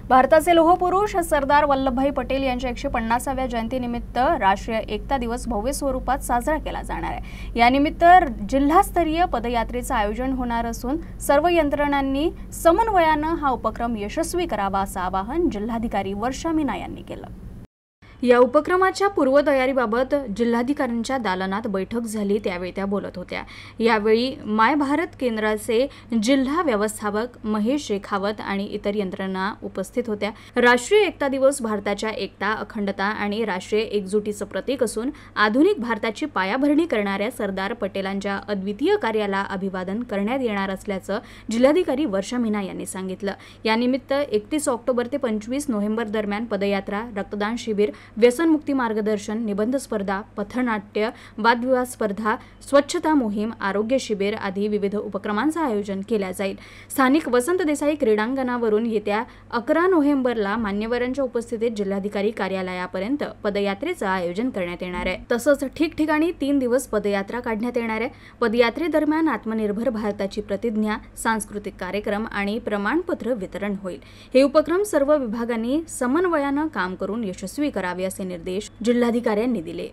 भारताचे लोहपुरुष सरदार वल्लभभाई पटेल यांच्या 150व्या जयंतीनिमित्त राष्ट्रीय एकता दिवस भव्य स्वरूपात साजरा केला जाणार आहे। यानिमित्त जिल्हास्तरीय पदयात्रेचे आयोजन होणार असून सर्व यंत्रणांनी समन्वयाने हा उपक्रम यशस्वी करावा असं आवाहन जिल्हाधिकारी वर्षा मीना यांनी केलं। या उपक्रमाच्या पूर्वतयारीबाबत जिल्हाधिकाऱ्यांच्या दालनात बैठक झाली, त्यावेळी त्या बोलत होत्या। यावेळी माय भारत केंद्राचे जिल्हा व्यवस्थापक महेश शेखावत आणि इतर यंत्रणा उपस्थित होत्या। राष्ट्रीय एकता दिवस भारताच्या एकता, अखंडता आणि राष्ट्रीय एकजुटीचं प्रतीक असून आधुनिक भारताची पायाभरणी करणाऱ्या सरदार पटेलांच्या अद्वितीय कार्याला अभिवादन करण्यात येणार असल्याचं जिल्हाधिकारी वर्षा मीना यांनी सांगितलं। यानिमित्त 31 ऑक्टोबर ते 25 नोव्हेंबर दरम्यान पदयात्रा, रक्तदान शिबिर, व्यसनमुक्ती मार्गदर्शन, निबंध स्पर्धा, पथनाट्य, वादविवाद स्पर्धा, स्वच्छता मोहीम, आरोग्य शिबिर आदी विविध उपक्रमांचं आयोजन केले जाईल। स्थानिक वसंत देसाई क्रीडांगणावरून येत्या 11 नोव्हेंबरला मान्यवरांच्या उपस्थितीत जिल्हाधिकारी कार्यालयापर्यंत पदयात्रेचं आयोजन करण्यात येणार आहे। तसंच ठिकठिकाणी 3 दिवस पदयात्रा काढण्यात येणार आहे। पदयात्रेदरम्यान आत्मनिर्भर भारताची प्रतिज्ञा, सांस्कृतिक कार्यक्रम आणि प्रमाणपत्र वितरण होईल। हे उपक्रम सर्व विभागांनी समन्वयाने काम करून यशस्वी करावे असे निर्देश जिल्हाधिकाऱ्यांनी दिले।